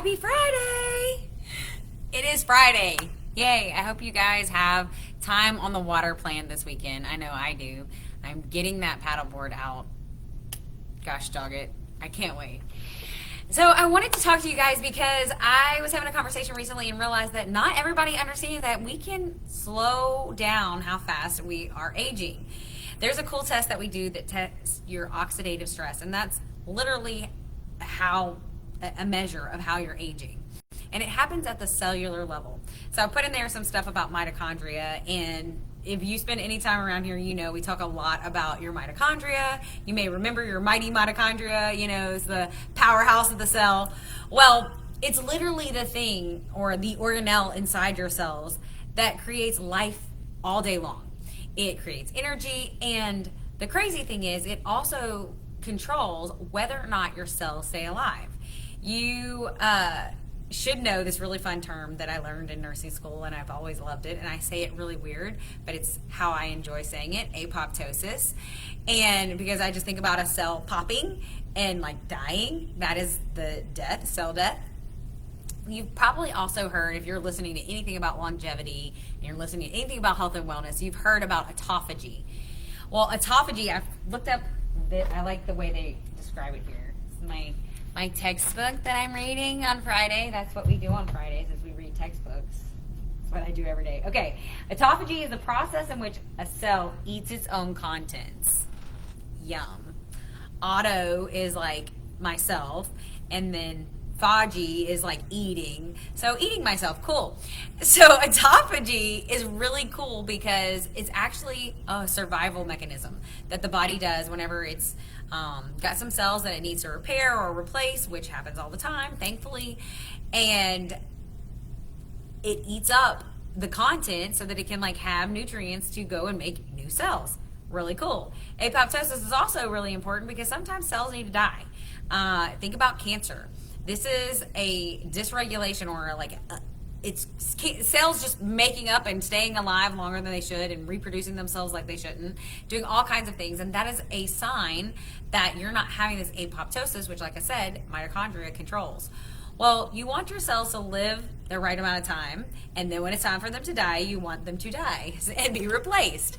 Happy Friday! It is Friday. Yay. I hope you guys have time on the water planned this weekend. I know I do. I'm getting that paddleboard out. Gosh dog it. I can't wait. So I wanted to talk to you guys because I was having a conversation recently and realized that not everybody understands that we can slow down how fast we are aging. There's a cool test that we do that tests your oxidative stress, and that's literally a measure of how you're aging. And it happens at the cellular level. So I put in there some stuff about mitochondria, and if you spend any time around here, you know we talk a lot about your mitochondria. You may remember your mighty mitochondria, is the powerhouse of the cell. Well, it's literally the thing or the organelle inside your cells that creates life all day long. It creates energy, and the crazy thing is it also controls whether or not your cells stay alive. You should know this really fun term that I learned in nursing school, and I've always loved it, and I say it really weird, but it's how I enjoy saying it, apoptosis. And because I just think about a cell popping and like dying, that is the death, cell death. You've probably also heard, if you're listening to anything about longevity and you're listening to anything about health and wellness, you've heard about autophagy. Well, autophagy, I've looked up, I like the way they describe it here. It's my textbook that I'm reading on Friday. That's what we do on Fridays, is we read textbooks. That's what I do every day. Okay, autophagy is the process in which a cell eats its own contents. Yum. Auto is like myself, and then phagy is like eating. So eating myself, cool. So autophagy is really cool because it's actually a survival mechanism that the body does whenever it's got some cells that it needs to repair or replace, which happens all the time, thankfully. And it eats up the content so that it can have nutrients to go and make new cells. Really cool. Apoptosis is also really important because sometimes cells need to die. Think about cancer. This is a dysregulation or it's cells just making up and staying alive longer than they should and reproducing themselves like they shouldn't, doing all kinds of things. And that is a sign that you're not having this apoptosis, which, like I said, mitochondria controls. Well, you want your cells to live the right amount of time, and then when it's time for them to die, you want them to die and be replaced.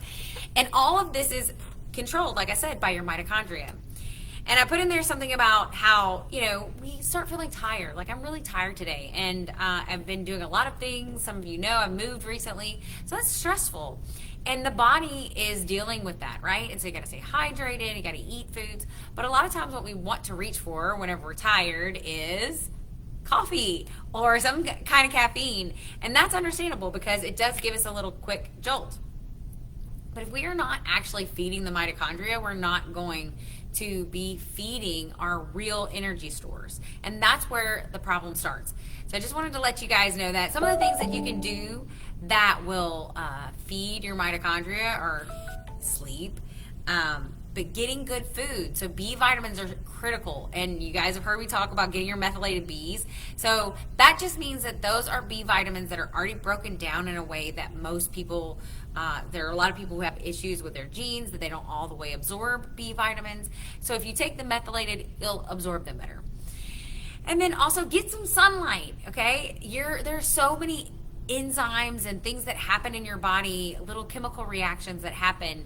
And all of this is controlled, like I said, by your mitochondria. And I put in there something about how, we start feeling tired. Like, I'm really tired today. And I've been doing a lot of things. Some of you know I've moved recently. So that's stressful. And the body is dealing with that, right? And so you got to stay hydrated. You got to eat foods. But a lot of times what we want to reach for whenever we're tired is coffee or some kind of caffeine. And that's understandable because it does give us a little quick jolt. But if we are not actually feeding the mitochondria, we're not going to be feeding our real energy stores. And that's where the problem starts. So I just wanted to let you guys know that some of the things that you can do that will feed your mitochondria are sleep, but getting good food. So B vitamins are critical. And you guys have heard me talk about getting your methylated Bs. So that just means that those are B vitamins that are already broken down in a way that most people, there are a lot of people who have issues with their genes that they don't all the way absorb B vitamins. So if you take the methylated, you'll absorb them better. And then also get some sunlight, okay? There's so many enzymes and things that happen in your body, little chemical reactions that happen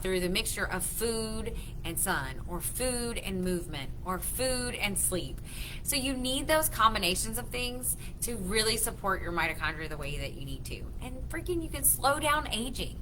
through the mixture of food and sun, or food and movement, or food and sleep. So you need those combinations of things to really support your mitochondria the way that you need to. And freaking you can slow down aging.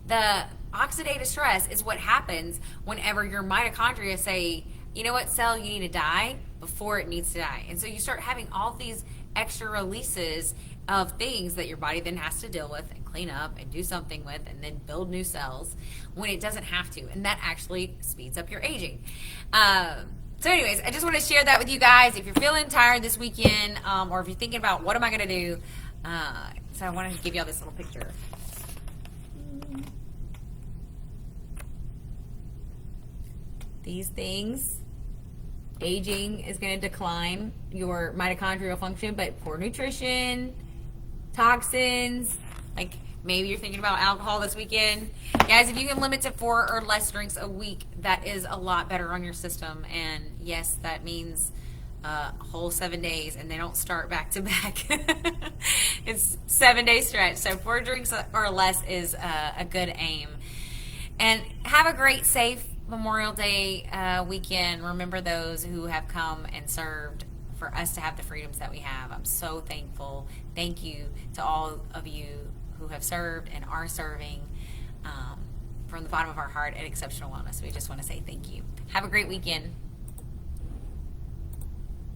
The oxidative stress is what happens whenever your mitochondria say, you know what, cell, you need to die before it needs to die. And so you start having all these extra releases of things that your body then has to deal with and clean up and do something with and then build new cells when it doesn't have to. And that actually speeds up your aging. So anyways, I just want to share that with you guys. If you're feeling tired this weekend, or if you're thinking about what am I going to do, so I wanted to give y'all this little picture. These things, aging is going to decline your mitochondrial function, but poor nutrition, toxins, like maybe you're thinking about alcohol this weekend. Guys, if you can limit to 4 or less drinks a week, that is a lot better on your system. And yes, that means whole 7 days, and they don't start back to back. It's 7 day stretch. So 4 drinks or less is a good aim. And have a great, safe Memorial Day weekend. Remember those who have come and served for us to have the freedoms that we have. I'm so thankful. Thank you to all of you who have served and are serving. From the bottom of our heart at Exceptional Wellness, we just want to say thank you. Have a great weekend.